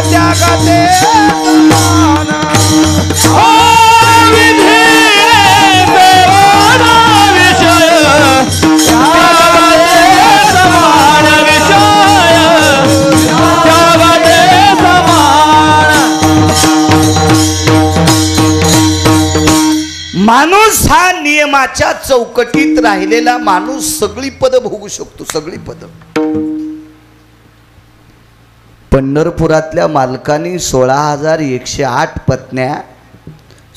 त्यागाते समान माणूस हा नियमाच्या चौकटीत राहिलेला माणूस सगळी पद भोगू शकतो, सगळी पद. पंढरपुरातल्या मालकांनी 16,108 पत्न्या,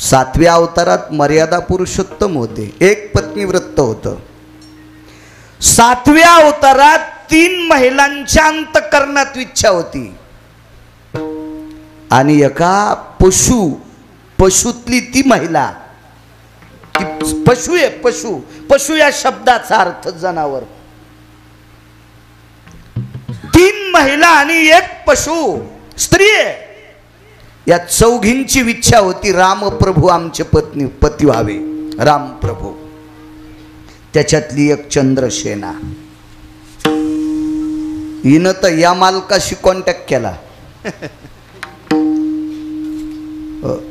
7व्या अवतारात मर्यादा पुरुषोत्तम होते, एक पत्नी व्रत होतं. 7व्या अवतारात 3 महिलांच्या अंतःकरणात इच्छा होती आणि एका पशुतली ती महिला, पशु आहे, पशु या शब्दाचा अर्थ जनावर. 3 महिला आणि एक पशु स्त्री आहे. या चौघींची इच्छा होती रामप्रभू आमचे पती व्हावे, रामप्रभू. त्याच्यातली एक चंद्रसेना. हिनं तर या मालकाशी कॉन्टॅक्ट केला.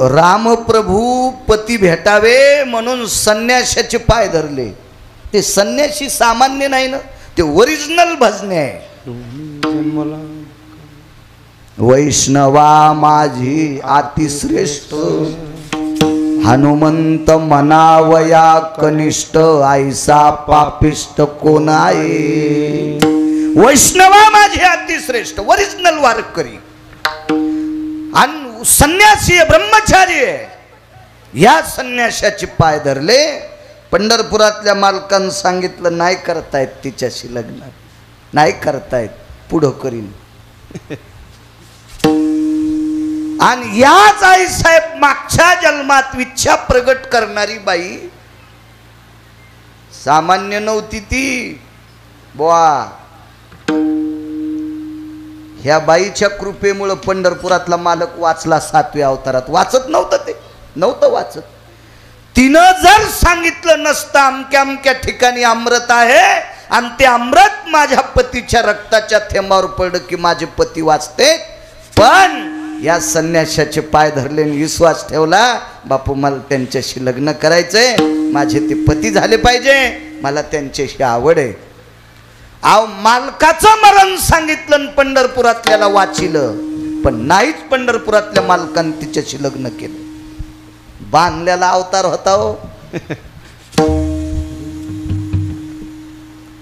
रामप्रभू पती भेटावे म्हणून संन्याशाचे पाय धरले. ते संन्याशी सामान्य नाही ना, ते ओरिजिनल भजने आहे. वैष्णवा माझी अतिश्रेष्ठ, हनुमंत मनावया कनिष्ठ, ऐसा पापिष्ट कोण आहे. वैष्णवा माझी अतिश्रेष्ठ, ओरिजिनल वारकरी आणि संन्यासी ब्रह्मचारी. या संन्याशाचे पाय धरले. पंढरपुरातल्या मालकांनी सांगितलं नाही करतायत तिच्याशी लग्न, नाही करतायत, पुढं करीन. आणि याच आई साहेब मागच्या जन्मात इच्छा प्रगट करणारी बाई सामान्य नव्हती ती बुवा. ह्या बाईच्या कृपेमुळे पंढरपुरातला मालक वाचला 7व्या अवतारात. वाचत नव्हतं, ते नव्हतं वाचत. तिनं जर सांगितलं नसतं अमक्या अमक्या ठिकाणी अमृत आहे आणि ते अमृत माझ्या पतीच्या रक्ताच्या थेंबावर पडलं की माझे पती वाचते. पण या संन्याशाचे पाय धरले, विश्वास ठेवला, बापू मला त्यांच्याशी लग्न करायचंय, माझे ते पती झाले पाहिजे, मला त्यांच्याशी आवड आहे. आव मालकाचं मरण सांगितलं पंढरपुरातल्याला वाचिलं, पण नाहीच पंढरपुरातल्या मालकांनी तिच्याशी लग्न केलं. बांधलेला अवतार होता हो.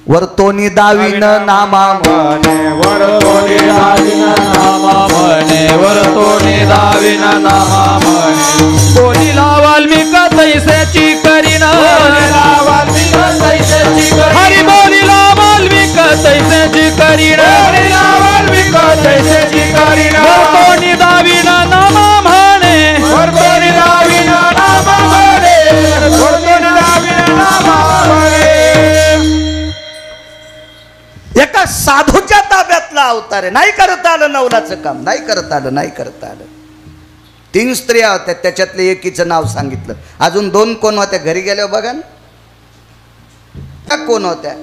वर्तोनी दाविन नामा म्हणे, वर्तोनी दाविन नामा म्हणे, वर्तोनी दाविन नामा म्हणे. बोलीला वाल्मिक तैसेची करीन, वाल्मिक तैसेची करीन. हरी बोलीला वाल्मिक तैसेची करीन, वाल्मिक तैसेची करीन. वर्तोनी दाविन नामा म्हणे, वर्तोनी दाविन नामा म्हणे, वर्तोनी दाविन नामा म्हणे. एका साधूच्या ताब्यातला अवतार आहे. नाही करता आलं नवलाचं काम, नाही करता आलं, नाही करता आलं. 3 स्त्रिया होत्या, त्याच्यातले एकीचं नाव सांगितलं. अजून 2 कोण होत्या घरी गेल्यावर बघा ना. कोण होत्या?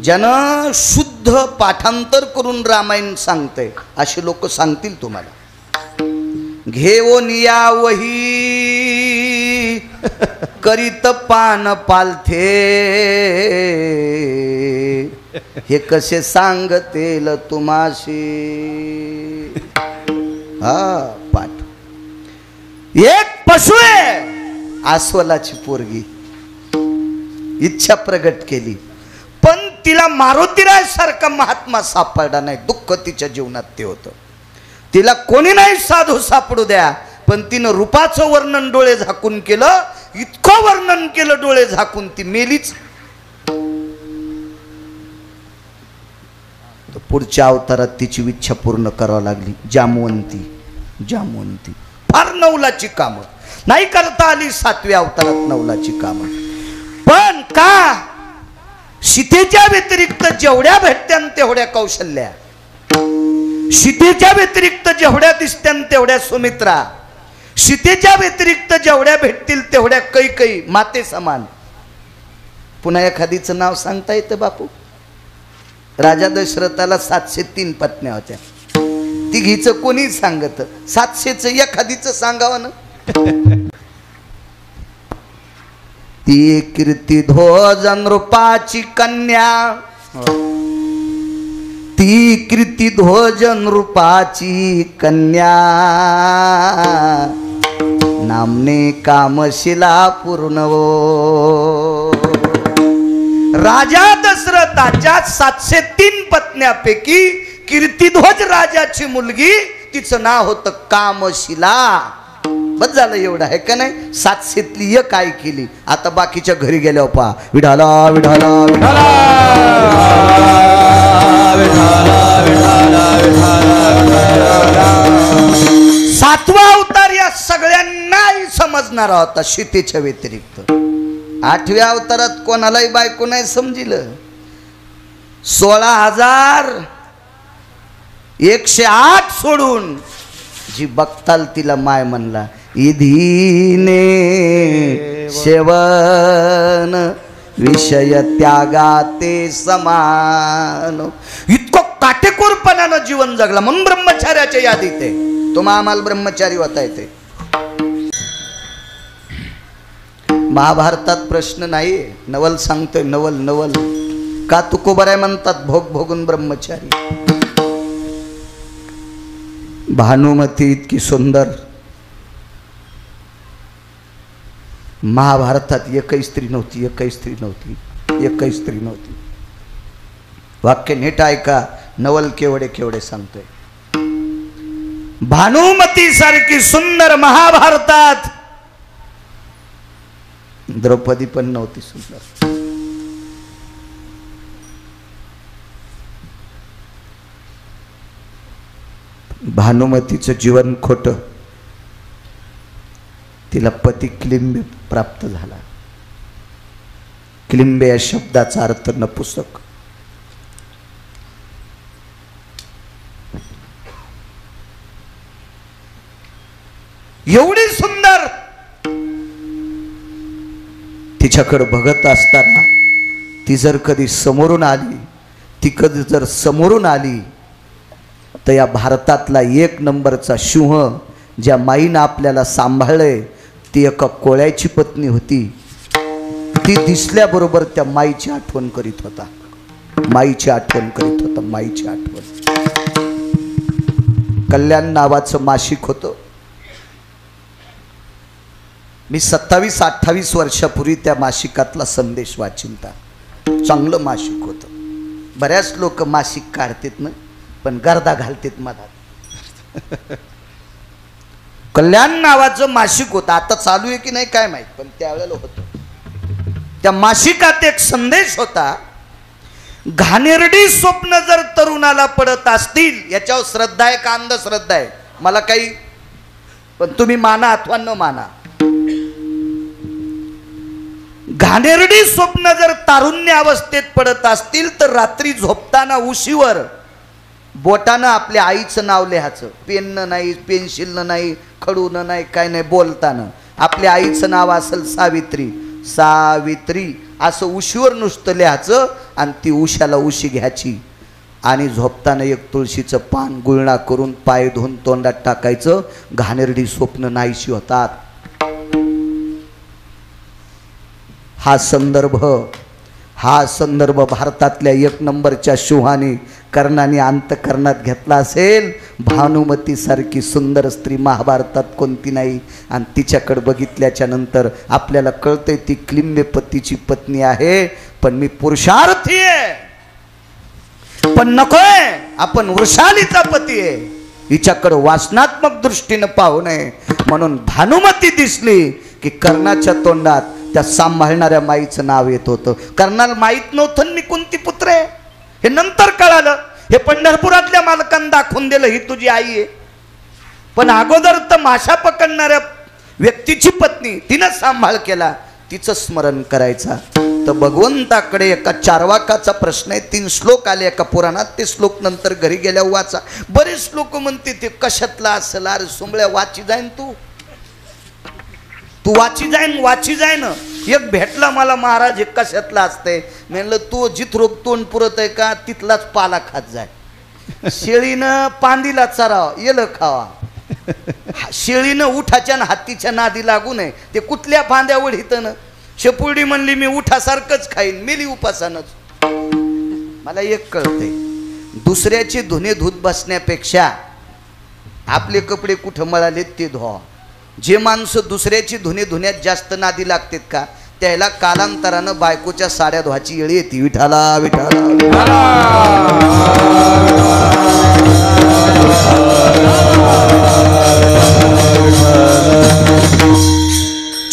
ज्यानं शुद्ध पाठांतर करून रामायण सांगतय अशी लोक सांगतील तुम्हाला. घेऊन या वही करीत पान पालथे, हे कसे सांगतेल तुम्हाशी. हा पाठ. एक पशु आहे, अस्वलाची पोरगी, इच्छा प्रगट केली, पण तिला मारुतीराय सारखा महात्मा सापडला नाही. दुःख तिच्या जीवनात ते होतं. तिला कोणी नाही साधू सापडू द्या, पण तिनं रूपाचं वर्णन डोळे झाकून केलं, इतकं वर्णन केलं डोळे झाकून, ती मेलीच. पुढच्या अवतारात तिची इच्छा पूर्ण करावी लागली. जामवंती, जामवंती. फार नवलाची कामं नाही करता आली 7व्या अवतारात नवलाची कामं. पण का? सीतेच्या व्यतिरिक्त जेवढ्या भेटत्यान तेवढ्या कौशल्या, सीतेच्या व्यतिरिक्त जेवढ्या दिसत्यान तेवढ्या सुमित्रा, सीतेच्या व्यतिरिक्त जेवढ्या भेटतील तेवढ्या कैकई, माते समान. पुन्हा एखादीचं नाव सांगता येतं बापू? राजा दशरथाला 703 पत्न्या होत्या. तिघीचं कोणी सांगत, 700चं एखादीचं सांगावं ना. ती कीर्ती ध्वजन रूपाची कन्या, ती कीर्ती ध्वजन रूपाची कन्या, नामने कामशिला पूर्णवो. राजा दशरथाच्या 703 पत्न्यापैकी कीर्तिध्वज राजाची मुलगी, तिचं नाव होतं कामशिला. बस झालं एवढं आहे का नाही. 700तली एक काय केली. आता बाकीच्या घरी गेल्यावर पहा, विठाला विठाला विठाला विठाला विठाला. 7वा अवतार या सगळ्यांनाही समजणारा होता सीतेच्या व्यतिरिक्त. 8व्या अवतारात कोणालाही बायको नाही समजिलं. 16,108 सोडून जी बघताल तिला माय म्हणला. इधीने शेवन विषय त्यागाते समान. इतकं काटेकोरपणानं जीवन जगला म्हणून ब्रह्मचार्याच्या यादीत आहे. तुम्हा आम्हाला ब्रह्मचारी होता येते. महाभारतात प्रश्न नाही. नवल सांगतोय, नवल नवल. का तुकोबराय म्हणतात भोग भोगून ब्रह्मचारी. भानुमती इतकी सुंदर, महाभारतात एकही स्त्री नव्हती, एकही स्त्री नव्हती, एकही स्त्री नव्हती. वाक्य नीट ऐका, नवल केवढे केवढे सांगतोय. भानुमती सारखी सुंदर महाभारतात द्रौपदी पण नव्हती सुंदर. भानुमतीचं जीवन खोटं. तिला पती क्लिंबे प्राप्त झाला. क्लिंबे या शब्दाचा अर्थ नपुसक. एवढी सुंदर. तिच्याकडे बघत असताना ती जर कधी समोरून आली, ती कधी जर समोरून आली तर या भारतातला 1 नंबरचा सिंह ज्या माईनं आपल्याला सांभाळलंय ती एका कोळ्याची पत्नी होती. ती दिसल्याबरोबर त्या माईची आठवण करीत होता. माईची आठवण करीत होता. माईची आठवण. कल्याण नावाचं मासिक होतं. मी 27-28 वर्षापूर्वी त्या मासिकातला संदेश वाचिलता. चांगलं मासिक होतं. बऱ्याच लोक मासिक काढतात ना, पण गर्दा घालतात मधात. कल्याण नावाचं मासिक होतं. आता चालू आहे की नाही काय माहित, पण त्यावेळेला होतं. त्या मासिकात एक संदेश होता. घाणेरडी स्वप्न जर तरुणाला पडत असतील, याच्यावर श्रद्धा आहे का अंधश्रद्धा आहे मला काही, पण तुम्ही माना अथवा न माना. घाणेरडी स्वप्न जर तारुण्य अवस्थेत पडत असतील तर रात्री झोपताना उशीवर बोटानं आपल्या आईचं नाव लिहायचं. पेननं नाही, पेन्सिलनं नाही, खडूनं नाही, काय नाही, बोलताना आपल्या आईचं नाव असेल सावित्री, सावित्री असं उशीवर नुसतं लिहायचं. आणि ती उशाला उशी घ्यायची आणि झोपताना एक तुळशीचं पान गुळणा करून पाय धुवून तोंडात टाकायचं. घाणेरडी स्वप्न नाहीशी होतात. हा संदर्भ भारतातल्या 1 नंबरच्या सिंहाने कर्णाने अंतकरणात घेतला असेल. भानुमती सारखी सुंदर स्त्री महाभारतात कोणती नाही. आणि तिच्याकडे बघितल्याच्या नंतर आपल्याला कळतंय ती क्लिंबे पतीची पत्नी आहे. पण मी पुरुषार्थी आहे, पण नकोय, आपण वृषालीचा पती आहे. हिच्याकडे वासनात्मक दृष्टीनं पाहू नये म्हणून भानुमती दिसली की कर्णाच्या तोंडात त्या सांभाळणाऱ्या माईचं नाव येत होतं. कर्णाला माहीत नव्हतं मी कोणती पुत्र आहे. हे नंतर कळालं. हे पंढरपुरातल्या मालकांना दाखवून दिलं ही तुझी आई आहे. पण अगोदर तर माशा पकडणाऱ्या व्यक्तीची पत्नी तिनं सांभाळ केला. तिचं स्मरण करायचा. तर भगवंताकडे एका चारवाकाचा प्रश्न आहे. 3 श्लोक आले एका पुराणात. ते श्लोक नंतर घरी गेल्यावर वाचा. बरेच लोक म्हणते ते कशातला असेल. अरे सुंबळ्या वाची जाईन तू वाची जाईन. एक भेटला मला महाराज, एक कशातला असते. म्हणलं तू जिथ रोग तोंड पुरत आहे का तिथलाच पाला खात जाय. शेळीनं पांदीला चराव येलं खावा. शेळीनं उठाच्या आणि हत्तीच्या नादी लागू नये. ते कुठल्या फांद्या ओढीतं ना. शेपुर्डी म्हणली मी उठासारखंच खाईन, मेली उपासानच. मला एक कळतंय, दुसऱ्याचे धुणे धुत बसण्यापेक्षा आपले कपडे कुठं मळालेत ते धुवा. जे माणसं दुसऱ्याची धुणे धुण्यात जास्त नादी लागतात का, त्याला कालांतरानं बायकोच्या साड्या धुवाची येळी येते. विठाला विठाला.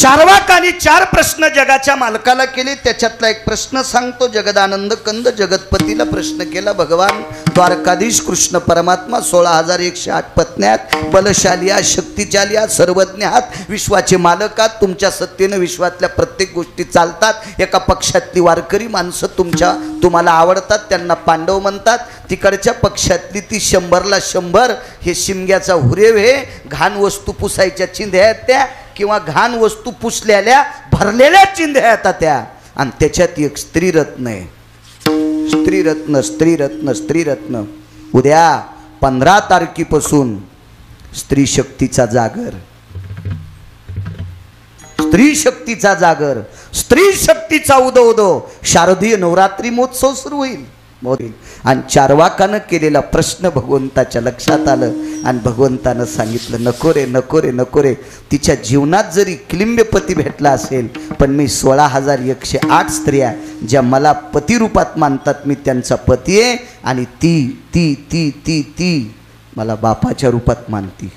चारवाकानी 4 प्रश्न जगाच्या मालकाला केले. त्याच्यातला एक प्रश्न सांगतो. जगदानंद कंद जगतपतीला प्रश्न केला. भगवान द्वारकाधीश कृष्ण परमात्मा 16,108 पत्न्यात, बलशाली आहात, शक्तिशाली आहात, सर्वज्ञ आहात, विश्वाचे मालक आहात. तुमच्या सत्तेनं विश्वातल्या प्रत्येक गोष्टी चालतात. एका पक्षातली वारकरी माणसं तुम्हाला आवडतात, त्यांना पांडव म्हणतात. तिकडच्या पक्षातली ती 100ला 100 हे शिमग्याचा हुरेव हे घाण वस्तू पुसायच्या चिंध्या आहेत त्या, किंवा घाण वस्तू पुसलेल्या भरलेल्या चिंध्या येतात त्या. आणि त्याच्यात एक स्त्रीरत्न आहे. स्त्रीरत्न स्त्रीरत्न स्त्रीरत्न. उद्या 15 तारखेपासून स्त्री शक्तीचा जागर, स्त्री शक्तीचा जागर, स्त्री शक्तीचा उदो उदो शारदीय नवरात्री महोत्सव सुरू होईल. आणि चारवाकानं केलेला प्रश्न भगवंताच्या लक्षात आलं. आणि भगवंतानं सांगितलं नको रे नको रे नको रे. तिच्या जीवनात जरी किलिंबपती भेटला असेल, पण मी 16,108 स्त्रिया ज्या मला पतिरूपात मानतात, मी त्यांचा पती आहे. आणि ती ती ती ती ती मला बापाच्या रूपात मानती.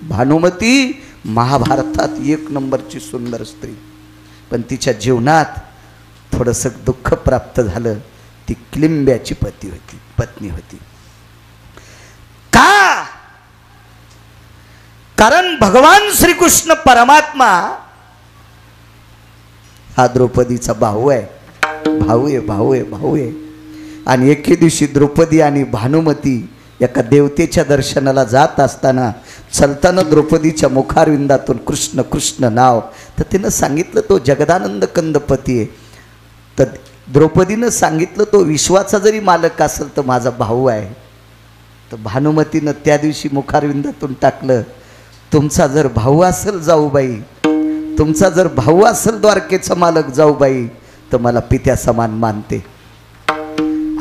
भानुमती महाभारतात 1 नंबरची सुंदर स्त्री, पण तिच्या जीवनात थोडंसं दुःख प्राप्त झालं. ती किलिंब्याची पत्नी होती. का? कारण भगवान श्रीकृष्ण परमात्मा हा द्रौपदीचा भाऊ आहे. भाऊ आहे भाऊ आहे भाऊ आहे. आणि एके दिवशी द्रौपदी आणि भानुमती एका देवतेच्या दर्शनाला जात असताना चलताना द्रौपदीच्या मुखारविंदातून कृष्ण कृष्ण नाव, तर तिनं सांगितलं तो जगदानंद कंदपती आहे. तर द्रौपदीनं सांगितलं तो विश्वाचा जरी मालक असेल तर माझा भाऊ आहे. तर भानुमतीनं त्या दिवशी मुखारविंदातून टाकलं, तुमचा जर भाऊ असेल जाऊबाई, तुमचा जर भाऊ असेल द्वारकेचा मालक जाऊबाई, तर मला पित्या समान मानते.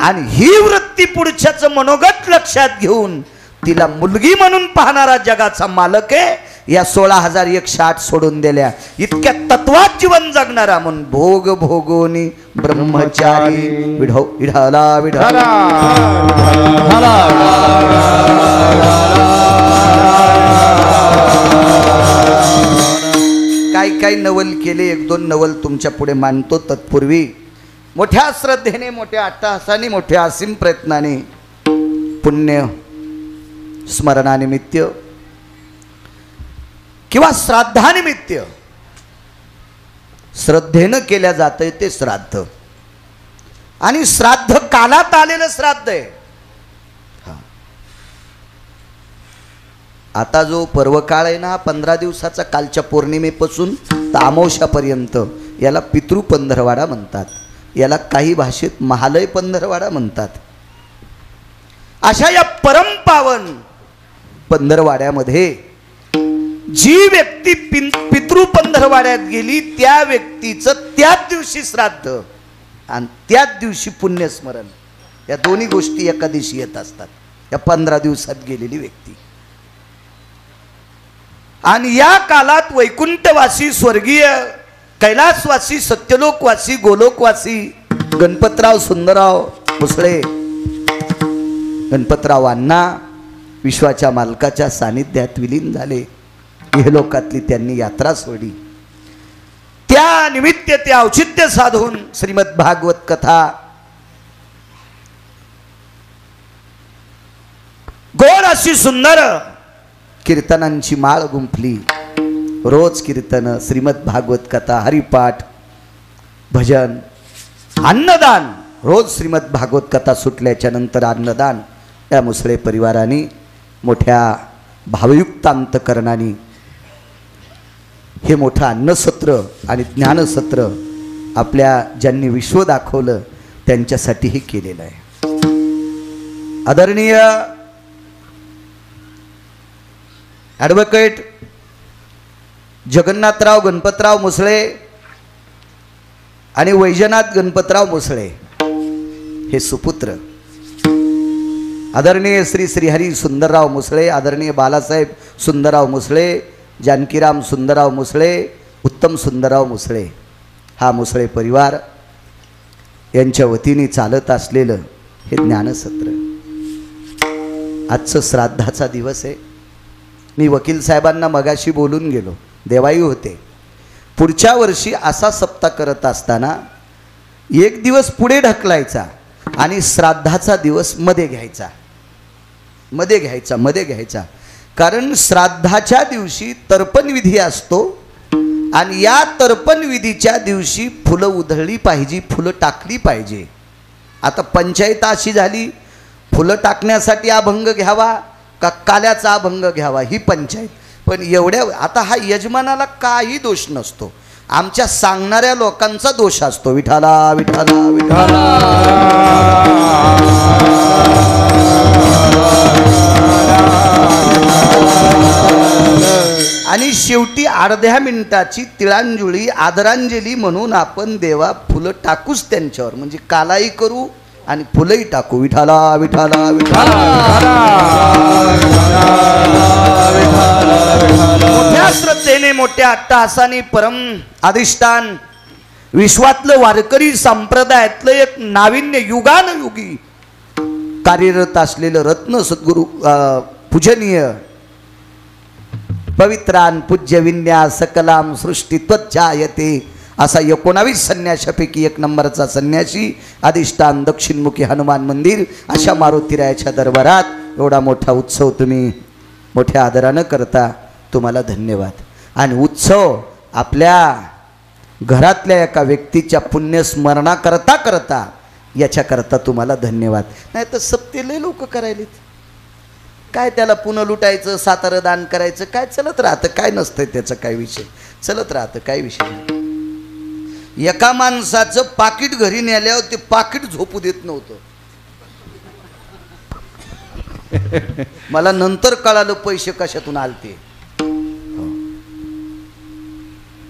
आणि ही वृत्ती पुढच्याचं मनोगत लक्षात घेऊन तिला मुलगी म्हणून पाहणारा जगाचा मालक आहे. या 16,108 सोडून दिल्या. इतक्या तत्वात जीवन जगणारा म्हणून भोग भोगोनी ब्रह्मचारी विढाला विढाला. काय नवल केले, 1-2 नवल तुमच्या पुढे मांडतो. तत्पूर्वी मोठ्या श्रद्धेने, मोठ्या अट्टहासाने, मोठ्या असीम प्रयत्नाने, पुण्य स्मरणानिमित्त किंवा श्राद्धानिमित्त श्रद्धेनं केल्या जातंय ते श्राद्ध. आणि श्राद्ध कालात आलेलं श्राद्ध आहे. आता जो पर्वकाळ आहे ना 15 दिवसाचा, कालच्या पौर्णिमेपासून तर अमावस्यापर्यंत, याला पितृ पंधरवाडा म्हणतात. याला काही भाषेत महालय पंधरवाडा म्हणतात. अशा या परमपावन पंधरवाड्यामध्ये जी व्यक्ती पितृ पंधरवाड्यात गेली त्या व्यक्तीचं त्याच दिवशी श्राद्ध आणि त्याच दिवशी पुण्यस्मरण, या दोन्ही गोष्टी एका दिवशी येत असतात. या 15 दिवसात गेलेली व्यक्ती. आणि या कालात वैकुंठवासी, स्वर्गीय कैलासवासी, सत्यलोकवासी, गोलोकवासी गणपतराव सुंदरराव मुसळे, गणपतराव अण्णा विश्वाच्या मालकाच्या सानिध्यात विलीन झाले. इहलोकातली त्यांनी यात्रा सोडली. त्या निमित्त ते औचित्य साधून श्रीमद भागवत कथा, गोड अशी सुंदर कीर्तनांची माळ गुंफली. रोज कीर्तन, श्रीमद भागवत कथा, हरिपाठ, भजन, अन्नदान. रोज श्रीमद भागवत कथा सुटल्याच्या नंतर अन्नदान. या मुसळे परिवाराने मोठ्या भावयुक्त अंतकरणाने हे मोठं अन्नसत्र आणि ज्ञानसत्र आपल्या ज्यांनी विश्व दाखवलं त्यांच्यासाठी हे केलेलं आहे. आदरणीय ॲडव्होकेट जगन्नाथराव गणपतराव मुसळे आणि वैजनाथ गणपतराव मुसळे हे सुपुत्र, आदरणीय श्री श्रीहरी सुंदरराव मुसळे, आदरणीय बालासाहेब सुंदरराव मुसळे, जानकीराम सुंदरराव मुसळे, उत्तम सुंदरराव मुसळे, हा मुसळे परिवार यांच्या वतीने चालत असलेलं हे ज्ञानसत्र. आजचं श्राद्धाचा दिवस आहे. मी वकील साहेबांना मगाशी बोलून गेलो, देवाई होते. पुढच्या वर्षी असा सप्ताह करत असताना एक दिवस पुढे ढकलायचा आणि श्राद्धाचा दिवस मध्ये घ्यायचा. कारण श्राद्धाच्या दिवशी तर्पण विधी असतो आणि या तर्पण विधीच्या दिवशी फुलं उधळली पाहिजे, फुलं टाकली पाहिजे. आता पंचायत अशी झाली, फुलं टाकण्यासाठी अभंग घ्यावा का काल्याचा अभंग घ्यावा ही पंचायत. पण एवढ्या आता हा यजमानाला काही दोष नसतो, आमच्या सांगणाऱ्या लोकांचा दोष असतो. विठाला विठाला विठाला. आणि शेवटी अर्ध्या मिनिटाची तिळांजुळी आदरांजली म्हणून आपण देवा फुलं टाकूच त्यांच्यावर, म्हणजे कालाही करू आणि फुलंही टाकू. विठाला विठाला विठाला. मोठ्या श्रद्धेने मोठ्या अट्टहासाने परम अधिष्ठान विश्वातलं वारकरी संप्रदायातलं एक नाविन्य युगानुयुगी कार्यरत असलेलं रत्न सद्गुरु पूजनीय पवित्रान पूज्य विन्यास सकलाम सृष्टी त्वज्जायते असा 19 संन्याशापैकी एक नंबरचा संन्यासी, अधिष्ठान दक्षिणमुखी हनुमान मंदिर अशा मारुतीरायाच्या दरबारात एवढा मोठा उत्सव तुम्ही मोठ्या आदरानं करता, तुम्हाला धन्यवाद. आणि उत्सव आपल्या घरातल्या एका व्यक्तीच्या पुण्यस्मरणा करता करता याच्याकरता तुम्हाला धन्यवाद. नाही तर सप्तेले लोक करायलेत, काय त्याला पुन्हा लुटायचं, सातारं दान करायचं, काय चलत राहतं, काय नसतंय त्याचं, काय विषय चलत राहतं, काय विषय नाही. एका माणसाचं पाकिट घरी नेल्यावर ते पाकिट झोपू देत नव्हतं. मला नंतर कळालं पैसे कशातून आलते.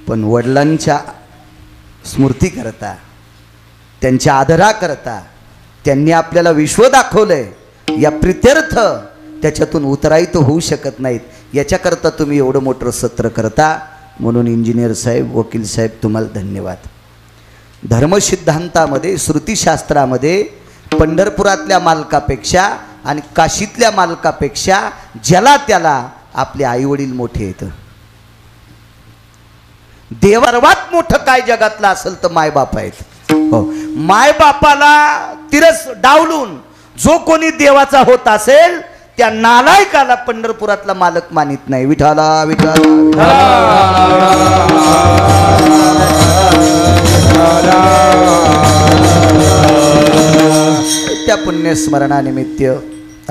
पण वडिलांच्या स्मृती करता, त्यांच्या आदरा करता त्यांनी आपल्याला विश्व दाखवलंय, या प्रित्यर्थ त्याच्यातून उतराई तर होऊ शकत नाहीत. याच्याकरता तुम्ही एवढं मोठं सत्र करता, म्हणून इंजिनियर साहेब, वकील साहेब तुम्हाला धन्यवाद. धर्मसिद्धांतामध्ये श्रुतीशास्त्रामध्ये पंढरपुरातल्या मालकापेक्षा आणि काशीतल्या मालकापेक्षा ज्याला त्याला आपले आईवडील मोठे आहेत. देवा सर्वात मोठं काय जगातलं असेल तर मायबाप आहेत. हो, मायबापाला तिरस डावलून जो कोणी देवाचा होत असेल त्या नालायकाला पंढरपुरातला मालक मानित नाही. विठाला विठाला. त्या पुण्यस्मरणानिमित्त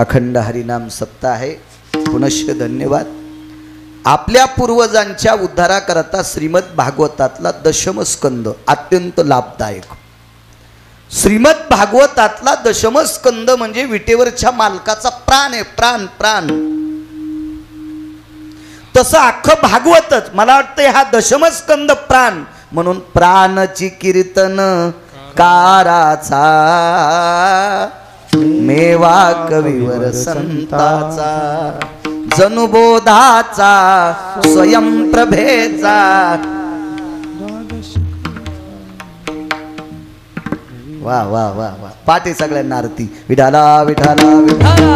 अखंड हरिनाम सप्ताह आहे. पुनश्च धन्यवाद. आपल्या पूर्वजांच्या उद्धाराकरता श्रीमद भागवतातला दशम स्कंद अत्यंत लाभदायक. श्रीमद भागवतातला दशम स्कंद म्हणजे विटेवरच्या मालकाचा प्राण आहे, प्राण प्राण. तसं अख्खं भागवतच मला वाटतं हा दशम स्कंद प्राण, म्हणून प्राणची कीर्तन काराचा मेवा कविवर संताचा जनुबोधाचा स्वयंप्रभेचा. वा वा वा वा. पाटे सगळ्यांना आरती. विठाला विठाला विठाला.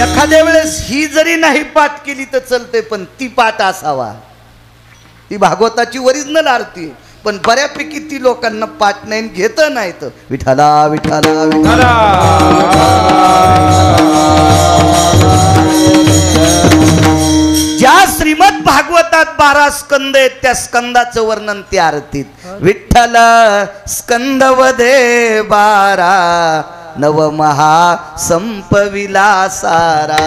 एखाद्या वेळेस ही जरी नाही पाठ केली तर चलते, पण ती पाठ असावा. ती भागवताची ओरिजिनल आरती, पण बऱ्यापैकी ती लोकांना पाठ नाही, घेत नाहीत. विठाला विठाला विठाला. ज्या श्रीमद भागवतात 12 स्कंद आहेत त्या स्कंदाचं वर्णन त्या आरतीत. विठ्ठल स्कंदवदे 12 नवमहा संपविला सारा.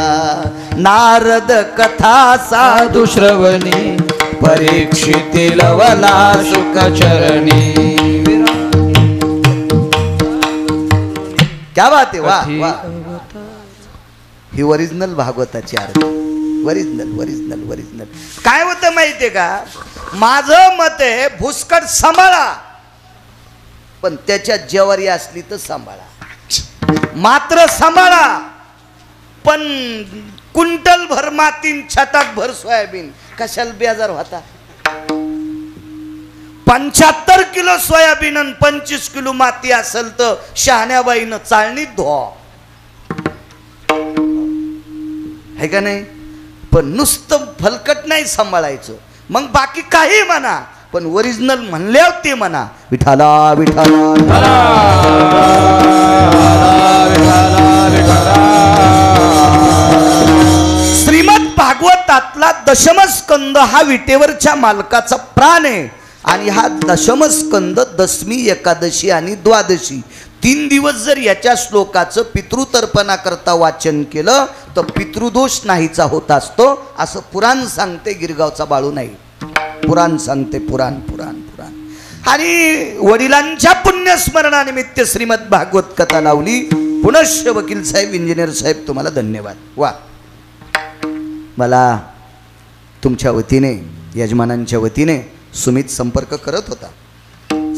नारद कथा साधू श्रवणी परीक्षिती लवला सुख चरणी क्या बात आहे, वा वा. ही ओरिजिनल भागवताची आरती. Original original original. काय होतं माहितीये का, माझं मत आहे भुसकट सांभाळा, पण त्याच्या ज्वारी असली तर सांभाळा. मात्र सांभाळा, पण कुंटल भर मातीन छटाक भर सोयाबीन कशाला बेजार होता. 75 किलो सोयाबीन आणि 25 किलो माती असेल तर शहाण्याबाईनं चाळणीत धुवा, है का नाही. पण नुसतं फलकट नाही सांभाळायचं, मग बाकी काही म्हणा, पण ओरिजिनल म्हणल्यावर ते म्हणा विठाला विठाला. श्रीमद भागवतातला दशमस्कंद हा विटेवरच्या मालकाचा प्राण आहे. आणि हा दशमस्कंद दशमी, एकादशी आणि द्वादशी 3 दिवस जर याच्या श्लोकाचं पितृतर्पणा करता वाचन केलं तर पितृदोष नाहीचा होत असतो, असं पुराण सांगते. गिरगावचा बाळू नाही, पुराण सांगते. पुराण पुराण पुराण. आणि वडिलांच्या पुण्यस्मरणानिमित्त श्रीमद भागवत कथा लावली. पुनश्च वकील साहेब, इंजिनियर साहेब, तुम्हाला धन्यवाद. वा. मला तुमच्या वतीने, यजमानांच्या वतीने सुमित संपर्क करत होता.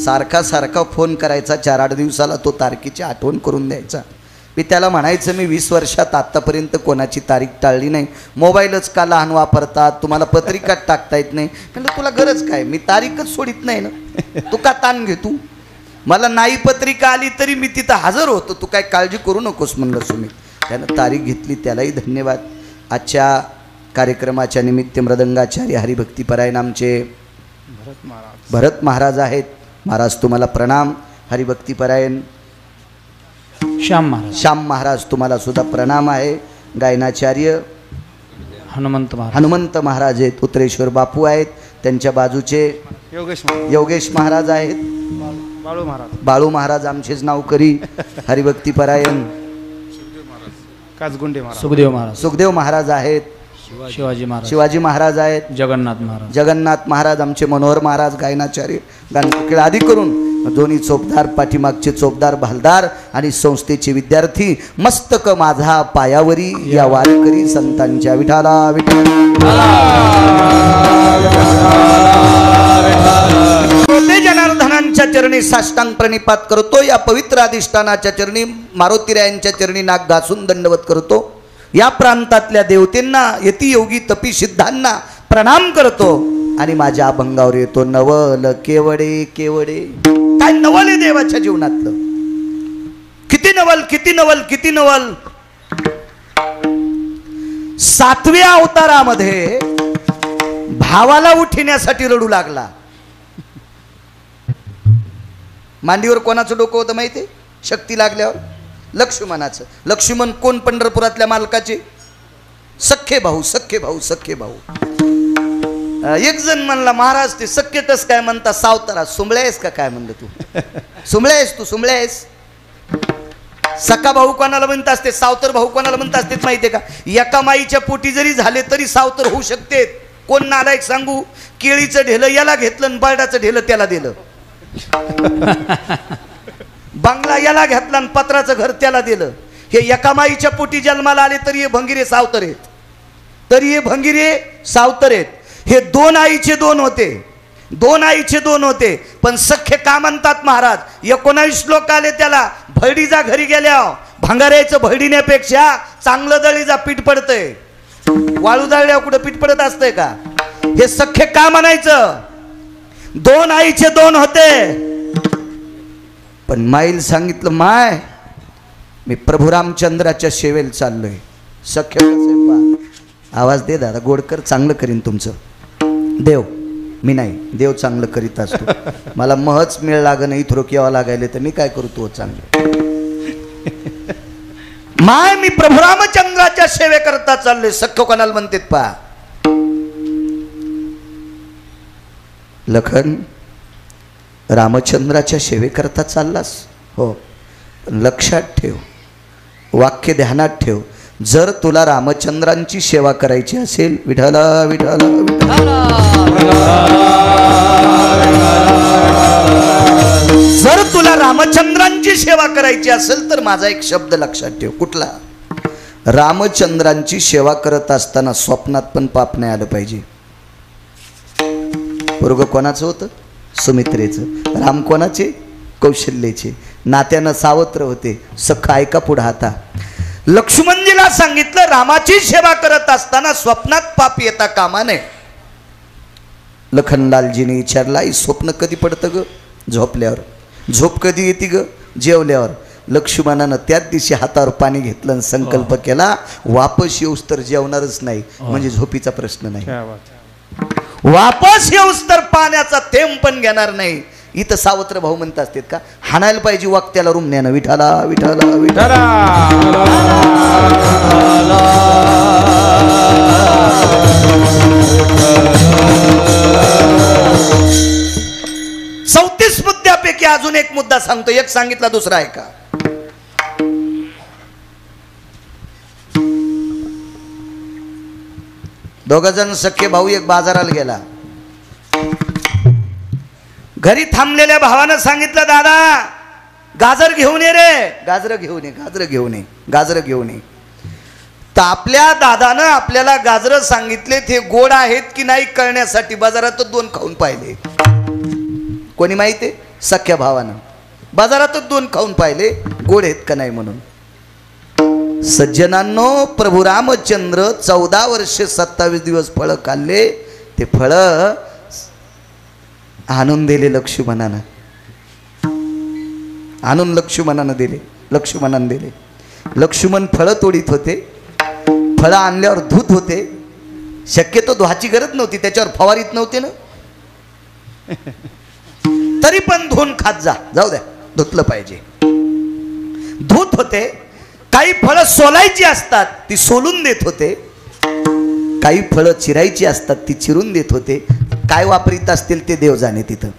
सारखा सारखा फोन करायचा, 4-8 दिवसाला तो तारखेची आठवण करून द्यायचा. मी त्याला म्हणायचं, मी 20 वर्षात आत्तापर्यंत कोणाची तारीख टाळली नाही. मोबाईलच का लहान वापरतात, तुम्हाला पत्रिका टाकता येत नाही. म्हणजे तुला गरज काय, मी तारीखच सोडित नाही ना, तू का ताण घे. तू मला नाही पत्रिका आली तरी मी तिथं हजर होतो, तू काय काळजी करू नकोस म्हणलं सुमित. त्यानं तारीख घेतली, त्यालाही धन्यवाद. आजच्या कार्यक्रमाच्या निमित्त मृदंगाचार्य हरिभक्तीपरायण आमचे भरत महाराज आहेत. महाराज तुम्हाला प्रणाम. हरिभक्तीपरायण श्याम महाराज तुम्हाला सुद्धा प्रणाम आहे. गायनाचार्य हनुमंत महाराज आहेत. उत्तरेश्वर बापू आहेत. त्यांच्या बाजूचे योगेश महाराज आहेत. बाळू महाराज आमचेच नावकरी. हरिभक्तीपरायण सुखदेव महाराज आहेत. शिवाजी महाराज आहेत. जगन्नाथ महाराज आमचे मनोहर महाराज गायनाचार्य. गाणं आदी करून दोन्ही चोपदार, पाठीमागचे चोपदार भालदार आणि संस्थेचे विद्यार्थी. मस्तक माझा पायावरी या वारकरी संतांच्या विठाला विठाला. जनार्दनांच्या चरणी साष्टांग प्रणिपात करतो. या पवित्र अधिष्ठानाच्या चरणी, मारुतीरायांच्या चरणी नाक घासून दंडवत करतो. या प्रांतातल्या देवतेंना, यतियोगी तपी सिद्धांना प्रणाम करतो. आणि माझ्या अभंगावर येतो नवल केवडे केवडे. काय नवल आहे देवाच्या जीवनातलं. किती नवल, किती नवल, किती नवल. 7व्या अवतारामध्ये भावाला उठण्यासाठी रडू लागला. मांडीवर कोणाचं डोकं होतं माहिती? शक्ती लागल्यावर लक्ष्मणाचं. लक्ष्मण कोण? पंढरपुरातल्या मालकाचे सख्खे भाऊ. सख्खे भाऊ, सख्खे भाऊ. एक जण म्हणला, महाराज ते सख्खे कस काय म्हणता? सावतारा सुंबळ्या आहेस का काय म्हणलं तू? सुंबळ्या आहेस तू, सुंबळ्या आहेस. सखा भाऊ कोणाला म्हणत असते, सावतर भाऊ कोणाला म्हणत असते माहितीये का? एका माईच्या पोटी जरी झाले तरी सावतर होऊ शकते. कोण नालायक सांगू? केळीचं ढेलं याला घेतलं आणि बर्डाचं ढेलं त्याला दिलं. बंगला याला घेतला आणि पत्राचं घर त्याला दिलं. हे एका माईच्या पोटी जन्माला आले तरी हे भंगिरे सावतर आहेत. तरी हे भंगिरे सावतर आहेत. हे 2 आईचे 2 होते. 2 आईचे 2 होते. पण सख्खे का म्हणतात महाराज? 19 लोक आले त्याला. भैडीजा घरी गेल्या भांगाऱ्याचं भैडीण्यापेक्षा चांगलं दळीजा पीठ पडतंय. वाळू दळल्या कुठं पीठ पडत असतंय का? हे सख्खे का म्हणायचं? 2 आईचे 2 होते. पण माईल सांगितलं, माय मी प्रभू रामचंद्राच्या सेवेला चाललोय. सख्य आवाज दे दादा, गोडकर चांगलं करीन तुमचं. देव मी नाही, देव चांगलं करीत असतो. मला महच मेळ लाग नाही, थोडं यावं लागायले तर मी काय करू? तो चांगलं. माय मी प्रभू रामचंद्राच्या सेवे करता चाललोय. सख्य कोणाला म्हणतात पहा. लखन रामचंद्राच्या सेवेकरता चाललास? हो. पण लक्षात ठेव, वाक्य ध्यानात ठेव, जर तुला रामचंद्रांची सेवा करायची असेल, विठला विठला जर तुला रामचंद्रांची सेवा करायची असेल तर माझा एक शब्द लक्षात ठेव. कुठला? रामचंद्रांची सेवा करत असताना स्वप्नात पण पाप नाही आलं पाहिजे. पोरगं कोणाचं होतं? सुमित्रेचं. राम कोणाचे? कौशल्येचे. नात्यानं सावत्र होते. सखा ऐका पुढे आता. लक्ष्मणजीला सांगितलं रामाची सेवा करत असताना स्वप्नात पाप येता कामा नये. लखनलालजीने विचारला, आई स्वप्न कधी पडतं ग? झोपल्यावर. झोप कधी येते ग? जेवल्यावर. लक्ष्मणानं त्याच दिवशी हातावर पाणी घेतलं आणि संकल्प केला, वापस येऊस तर जेवणारच नाही, म्हणजे झोपीचा प्रश्न नाही. वापस येऊस तर पाण्याचा थेंब पण घेणार नाही. इथं सावत्र भाऊ म्हणत असतात का, हाणायला पाहिजे वाक्याला रुमण्यानं, विठाला विठाला विठाला. चौतीस मुद्द्यापैकी अजून एक मुद्दा सांगतो. एक सांगितला, दुसरा आहे का? दोघ जण सख्खे भाऊ एक बाजाराला गेला. घरी थांबलेल्या भावानं सांगितलं, दादा गाजर घेऊन ये रे. गाजर घेऊन ये, गाजर घेऊन ये, गाजर घेऊन ये. तर आपल्या दादानं आपल्याला गाजर सांगितले, ते गोड आहेत की नाही कळण्यासाठी बाजारात दोन खाऊन पाहिले. कोणी माहिती आहे? सख्या भावानं बाजारातच दोन खाऊन पाहिले, गोड आहेत का नाही म्हणून. सज्जनांनो, प्रभू रामचंद्र 14 वर्षे 27 दिवस फळं खाल्ले. ते फळं आणून दिले लक्ष्मणानं. आणून लक्ष्मणानं दिले. लक्ष्मणानं दिले. लक्ष्मण फळं तोडीत होते. फळं आणल्यावर धूत होते. शक्यतो धुवाची गरज नव्हती, त्याच्यावर फवारीत नव्हते ना. तरी पण धुवून खात जा. जाऊ द्या, धुतलं पाहिजे. धूत होते. काही फळं सोलायची असतात, ती सोलून देत होते. काही फळं चिरायची असतात, ती चिरून देत होते. काय वापरीत असतील ते देव जाणे तिथं.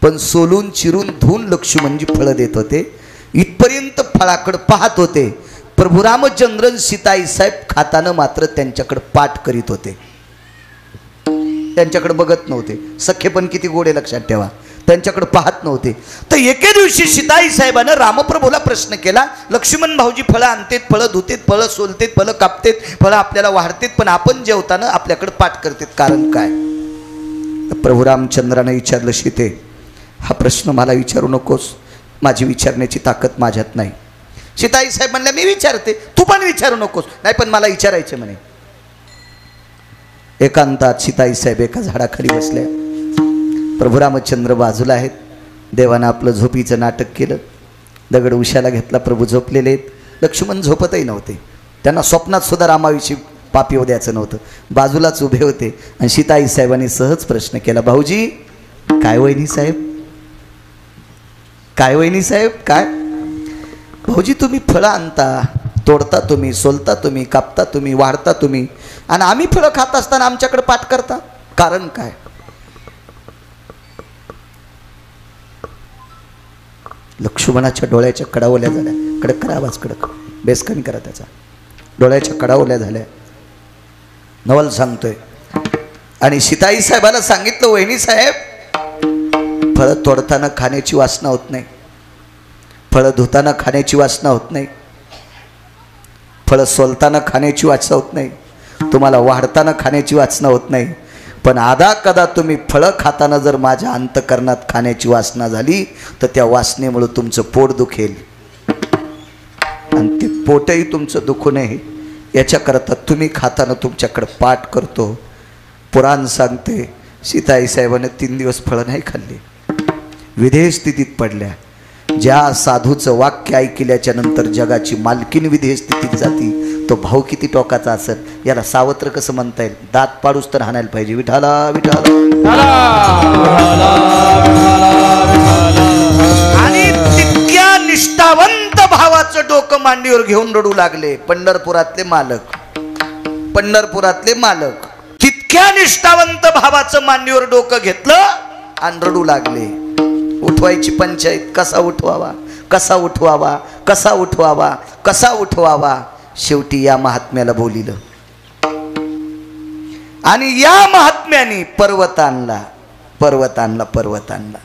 पण सोलून चिरून धुवून लक्ष्मणजी फळं देत होते. इथपर्यंत फळाकडे पाहत होते. प्रभू रामचंद्र सीताई साहेब खाताना मात्र त्यांच्याकडे पाठ करीत होते. त्यांच्याकडे बघत नव्हते. सख्खे पण किती गोडे लक्षात ठेवा. त्यांच्याकडे पाहत नव्हते. तर एके दिवशी सीताई साहेबानं रामप्रभूला प्रश्न केला, लक्ष्मण भाऊजी फळं आणतेत, फळं धुतेत, फळं सोलतेत, फळं कापतेत, फळं आपल्याला वाढतेत, पण आपण जेवताना आपल्याकडे पाठ करतेत, कारण काय? प्रभू रामचंद्रानं विचारलं, सीते हा प्रश्न मला विचारू नकोस, माझी विचारण्याची ताकद माझ्यात नाही. सीताई साहेब म्हणल्या, मी विचारते, तू पण विचारू नकोस. नाही पण मला विचारायचं म्हणे. एकांतात सीताई साहेब एका झाडाखाली बसल्या. प्रभू रामचंद्र बाजूला आहेत. देवानं आपलं झोपीचं नाटक केलं. दगड उशाला घेतला. प्रभू झोपलेले आहेत. लक्ष्मण झोपतही नव्हते. त्यांना स्वप्नात सुद्धा रामाविषयी पाप येऊ द्यायचं नव्हतं. बाजूलाच उभे होते. आणि सीताई साहेबांनी सहज प्रश्न केला, भाऊजी काय वहिनी साहेब, काय वहिनी साहेब, काय भाऊजी तुम्ही फळं आणता, तोडता तुम्ही, सोलता तुम्ही, कापता तुम्ही, वाढता तुम्ही, आणि आम्ही फळं खात असताना आमच्याकडे पाठ करता, कारण काय? लक्ष्मणाच्या डोळ्याच्या कडा ओल्या झाल्या. कडक करा आवाज, कडक बेस कमी करा त्याचा. डोळ्याच्या कडा ओल्या झाल्या. नवल सांगतोय. आणि सीताई साहेबाला सांगितलं, वहिनी साहेब फळं तोडताना खाण्याची वासना होत नाही, फळं धुताना खाण्याची वासना होत नाही, फळं सोलताना खाण्याची वासना होत नाही, तुम्हाला वाढताना खाण्याची वासना होत नाही, पण आधा कदा तुम्ही फळं खाताना जर माझ्या अंतकरणात खाण्याची वासना झाली तर त्या वासनेमुळे तुमचं पोट दुखेल, आणि ते पोटही तुमचं दुखू नये याच्याकरता तुम्ही खाताना तुमच्याकडे पाठ करतो. पुराण सांगते, सीताई साहेबांनी 3 दिवस फळं नाही खाल्ली, विधेय स्थितीत पडल्या. ज्या साधूचं वाक्य ऐकल्याच्या नंतर जगाची मालकीन विधेय स्थितीत जाती, तो भाऊ किती टोकाचा असेल. याला सावत्र कसं म्हणता येईल? दात पाडूस तर हाणायला पाहिजे. विठाला विठाला. आणि तितक्या निष्ठावंत भावाचं डोकं मांडीवर घेऊन रडू लागले पंढरपुरातले मालक. पंढरपुरातले मालक तितक्या निष्ठावंत भावाचं मांडीवर डोकं घेतलं आणि रडू लागले. उठवायची पंचायत, कसा उठवावा, कसा उठवावा, कसा उठवावा, कसा उठवावा. शेवटी या महात्म्याला बोलिलं आणि या महात्म्याने पर्वत आणला पर्वत आणला पर्वत आणला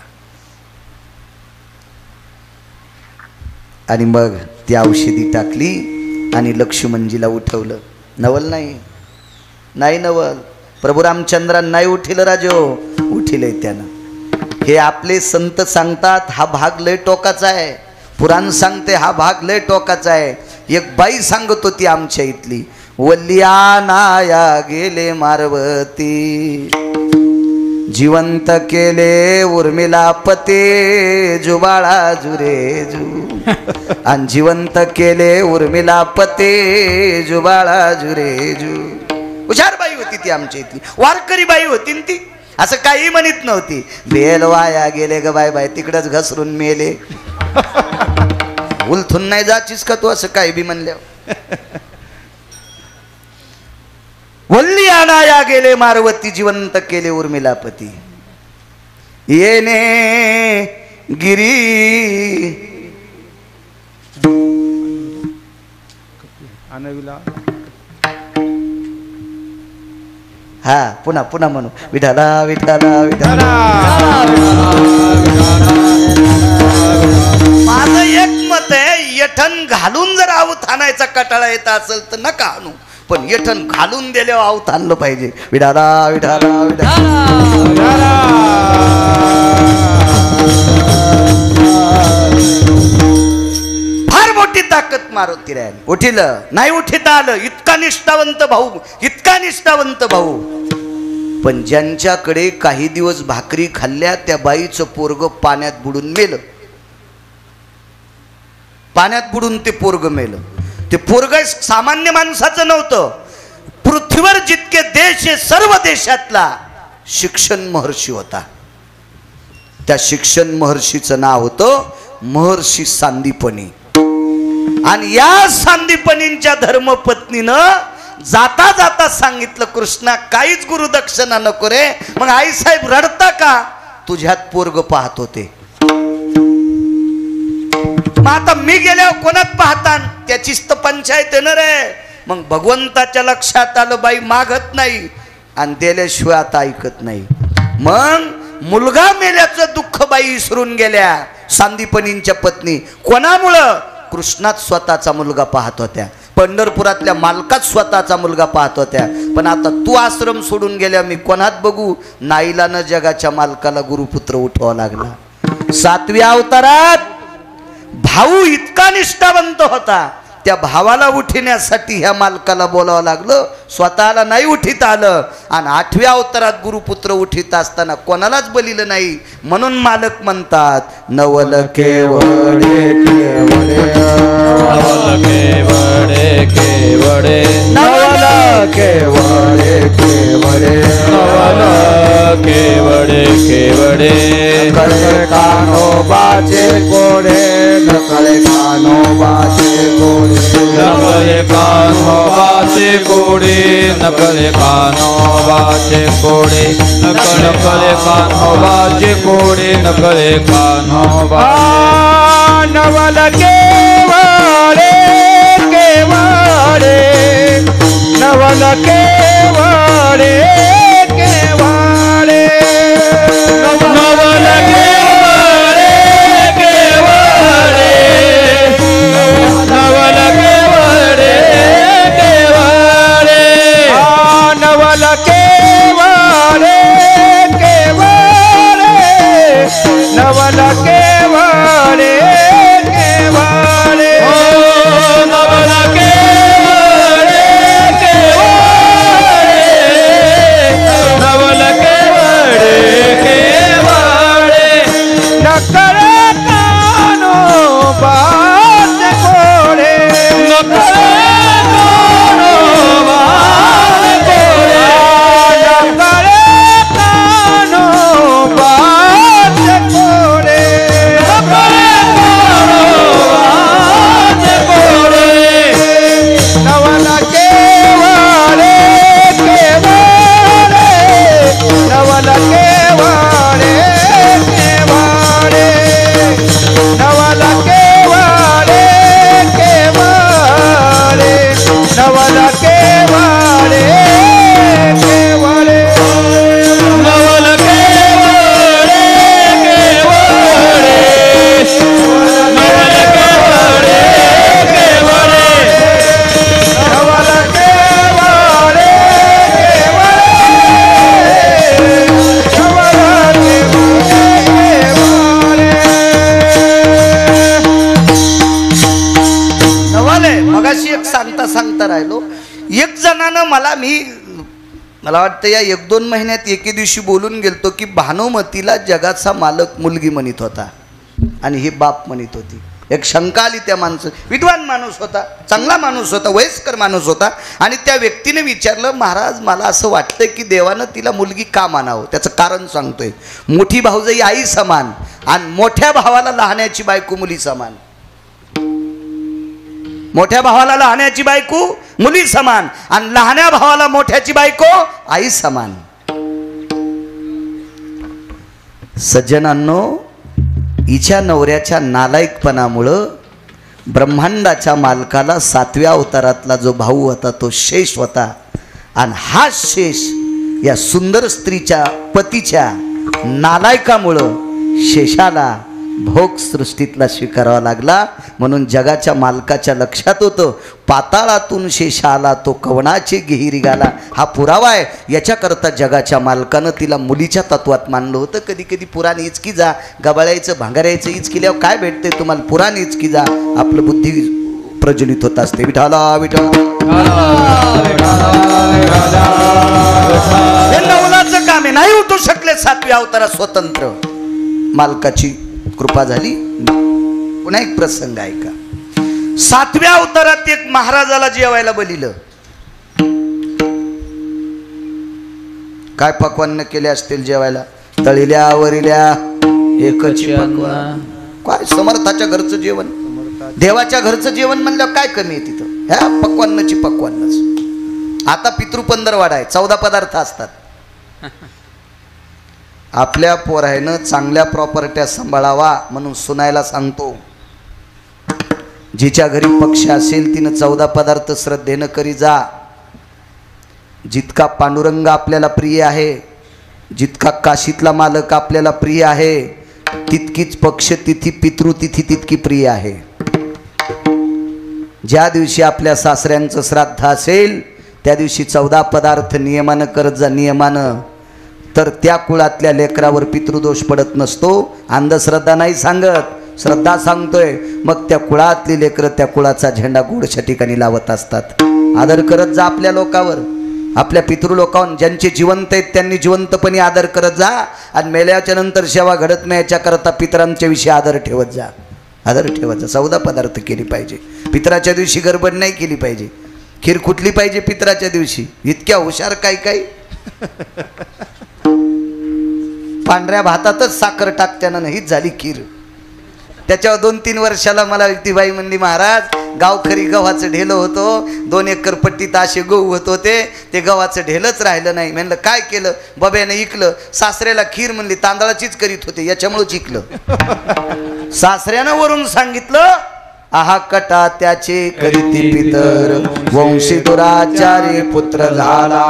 आणि मग ती औषधी टाकली आणि लक्ष्मणजीला उठवलं. नवल नाही नाही नवल प्रभू रामचंद्रांना नाही उठिलं राजो उठिलंय त्यानं. हे आपले संत सांगतात हा भाग लय टोकाचा आहे. पुराण सांगते हा भाग लय टोकाचा आहे. एक बाई सांगत होती आमच्या इथली वल्ल्यानाया गेले मारवती जिवंत केले उर्मिला पते जुबाळा जुरे जू आणि जिवंत केले उर्मिला पते जुबाळा जुरे जू. हुशार बाई होती ती आमच्या इथली वारकरी बाई होती न ती असं काही म्हणत नव्हती. बेल वाया गेले ग बाय बाय तिकडच घसरून मेले उलथून नाही जाचीस का तू असं काही बी म्हणल्यावर. वल्ली आणाया गेले मारवती जिवंत केले उर्मिलापती येणे गिरी हा पुन्हा पुन्हा म्हणू विठाला विठाला विठाला. माझं एक मत आहे यठण घालून जर आवत आणायचा कटाळा येत असेल तर नका आणू पण यठण घालून दिल्यावर आवत आणलं पाहिजे. विठाला विठाला विठाला. फार मोठी ताकद मारुती राहिली. उठिलं नाही उठिता आलं इतका निष्ठावंत भाऊ इतका निष्ठावंत भाऊ. पण ज्यांच्याकडे काही दिवस भाकरी खाल्ल्या त्या बाईचं पोरग पाण्यात बुडून मेलं. पाण्यात बुडून ते पोरग मेलं. ते पोरग सामान्य माणसाचं नव्हतं. पृथ्वीवर जितके देश आहे सर्व देशातला शिक्षण महर्षी होता. त्या शिक्षण महर्षीचं नाव होतं महर्षी सांदीपनी. आणि या सांदीपनींच्या धर्मपत्नीनं जाता जाता सांगितलं कृष्णा काहीच गुरुदक्षिणा नको रे. मग आई साहेब रडता का तुझ्यात पोरग पाहत होते. मग आता मी गेल्यावर कोणात पाहता त्याचीच तर पंचायत आहे ना रे. मग भगवंताच्या लक्षात आलं बाई मागत नाही आणि दिल्याशिवाय आता ऐकत नाही. मग मुलगा मेल्याचं दुःख बाई विसरून गेल्या सांदीपनींच्या पत्नी. कोणामुळं कृष्णात स्वतःचा मुलगा पाहत होत्या. पंढरपुरातल्या मालकात स्वतःचा मुलगा पाहत होत्या. पण आता तू आश्रम सोडून गेल्या मी कोणात बघू. नाईलानं जगाच्या मालकाला गुरुपुत्र उठवावा लागला. 7व्या अवतारात भाऊ इतका निष्ठावंत होता त्या भावाला उठण्यासाठी ह्या मालकाला बोलावं लागलं. स्वतःला नाही उठीत आलं. आणि 8व्या अवतारात गुरुपुत्र उठीत असताना कोणालाच बलिलं नाही. म्हणून मालक म्हणतात नवल केवळे केवळे नवल केवळे केवळे नवल केवळे केवळे नवल केवळे केवळे नकळे कान्होबाचे कोडे नकळे कान्होबाचे कोडे नकले कान्होबाचे कोडे नकले कान्होबाचे कोडे नकले कान्होबाचे कोडे नकले कान्होबा. नवल केवळे केवळे नवल केवळे केवळे नवल केवळे केवळे नवल केवळे केवळे नवल केवळे केवळे नवल केवळे केवळे नवल केवळे केवळे नवल केवळे केवळे नकळे कान्होबाचे कोडे नकळे कान्होबाचे कोडे नकळे कान्होबाचे कोडे कान्होबाचे कोडे नवल केवळे केवळे नवल केवळे केवळे सांगता सांगता राहिलो. एक जणानं मला वाटतं या 1-2 महिन्यात एके दिवशी बोलून गेलतो की भानुमतीला जगाचा मालक मुलगी म्हणत होता आणि ही बाप म्हणत होती. एक शंका आली त्या माणसं, विद्वान माणूस होता, चांगला माणूस होता, वयस्कर माणूस होता. आणि त्या व्यक्तीने विचारलं, महाराज मला असं वाटतं की देवानं तिला मुलगी का मानावं. त्याचं कारण सांगतोय. मोठी भाऊजाई आई समान आणि मोठ्या भावाला लहाण्याची बायको मुली समान. मोठ्या भावाला लहाण्याची बायको मुली समान आणि लहान्या भावाला मोठ्याची बायको आई समान. सज्जनांनो, हिच्या नवऱ्याच्या नालायकपणामुळं ब्रह्मांडाच्या मालकाला 7व्या अवतारातला जो भाऊ होता तो शेष होता. आणि हा शेष या सुंदर स्त्रीच्या पतीच्या नालायकामुळं शेषाला भोग सृष्टीतला स्वीकारावा लागला. म्हणून जगाच्या मालकाच्या लक्षात होतं, पाताळातून शेष आला तो कवणाचे गेही गाला. हा पुरावा आहे. याच्याकरता जगाच्या मालकानं तिला मुलीच्या तत्वात मानलं होतं. कधी कधी पुराण इचकी जा, गबाळायचं भांगारायचं इच केल्यावर काय भेटते तुम्हाला, पुराण इचकी जा, आपलं बुद्धी प्रज्वलित होत असते. विठाला विठा हे नवलाचं काम आहे. नाही उठू शकले 7व्या अवतारात स्वतंत्र, मालकाची कृपा झाली. पुन्हा एक प्रसंग आहे का, 7व्या अवतारात एक महाराजाला जेवायला बोलिलं. काय पक्वान्न केले असतील जेवायला, तळिल्या वरिल्या एकच पक्वान. काय समर्थाच्या घरचं जेवण, देवाच्या घरचं जेवण म्हणलं काय कमी आहे तिथं. ह्या पक्वान्नाची पक्वान्नच. आता पितृपंधरवाडा आहे, 14 पदार्थ असतात. आपल्या पोरायनं चांगल्या प्रॉपर्ट्या सांभाळावा म्हणून सुनायला सांगतो. जिच्या घरी पक्ष असेल तिनं 14 पदार्थ श्रद्धेनं करी जा. जितका पांडुरंग आपल्याला प्रिय आहे, जितका काशीतला मालक आपल्याला प्रिय आहे, तितकीच पक्ष तिथी पितृतिथी तितकी प्रिय आहे. ज्या दिवशी आपल्या सासऱ्यांचं श्राद्ध असेल त्या दिवशी 14 पदार्थ नियमानं करत जा, नियमानं. तर त्या कुळातल्या लेकरावर पितृदोष पडत नसतो. अंधश्रद्धा नाही सांगत, श्रद्धा सांगतोय. मग त्या कुळातली लेकरं त्या कुळाचा झेंडा गोडच्या ठिकाणी लावत असतात. आदर करत जा आपल्या लोकावर, आपल्या पितृलोकावर. ज्यांचे जिवंत आहेत त्यांनी जिवंतपणे आदर करत जा. आणि मेल्याच्या नंतर सेवा घडत नाही याच्याकरता पितरांच्या विषयी आदर ठेवत जा, आदर ठेवत जा. 14 पदार्थ केली पाहिजे. पितराच्या दिवशी गडबड नाही केली पाहिजे. खीर कुठली पाहिजे पितराच्या दिवशी, इतक्या हुशार काही पांढऱ्या भातातच साखर टाकत्यानं हीच झाली खीर. त्याच्यावर 2-3 वर्षाला मला युक्तीबाई म्हणली, महाराज गावखरी गव्हाचं ढेलं होतं, 2 एकर पट्टीत असे गहू होत होते, ते गव्हाचं ढेलच राहिलं नाही. म्हणलं काय केलं, बब्याने इकलं. सासऱ्याला खीर म्हणली तांदळाचीच करीत होते, याच्यामुळेच इकलं. सासऱ्यानं वरून सांगितलं, आहा कटा त्याचे करीती पितर, वंशी दुराचारी पुत्र झाला.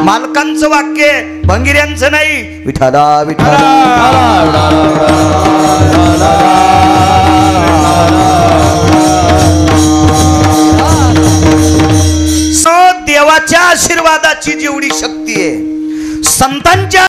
मालकांचं वाक्य, भंगिऱ्यांचं नाही. विठाला विठाला देवाच्या आशीर्वादाची जेवढी शक्ती आहे, संतांच्या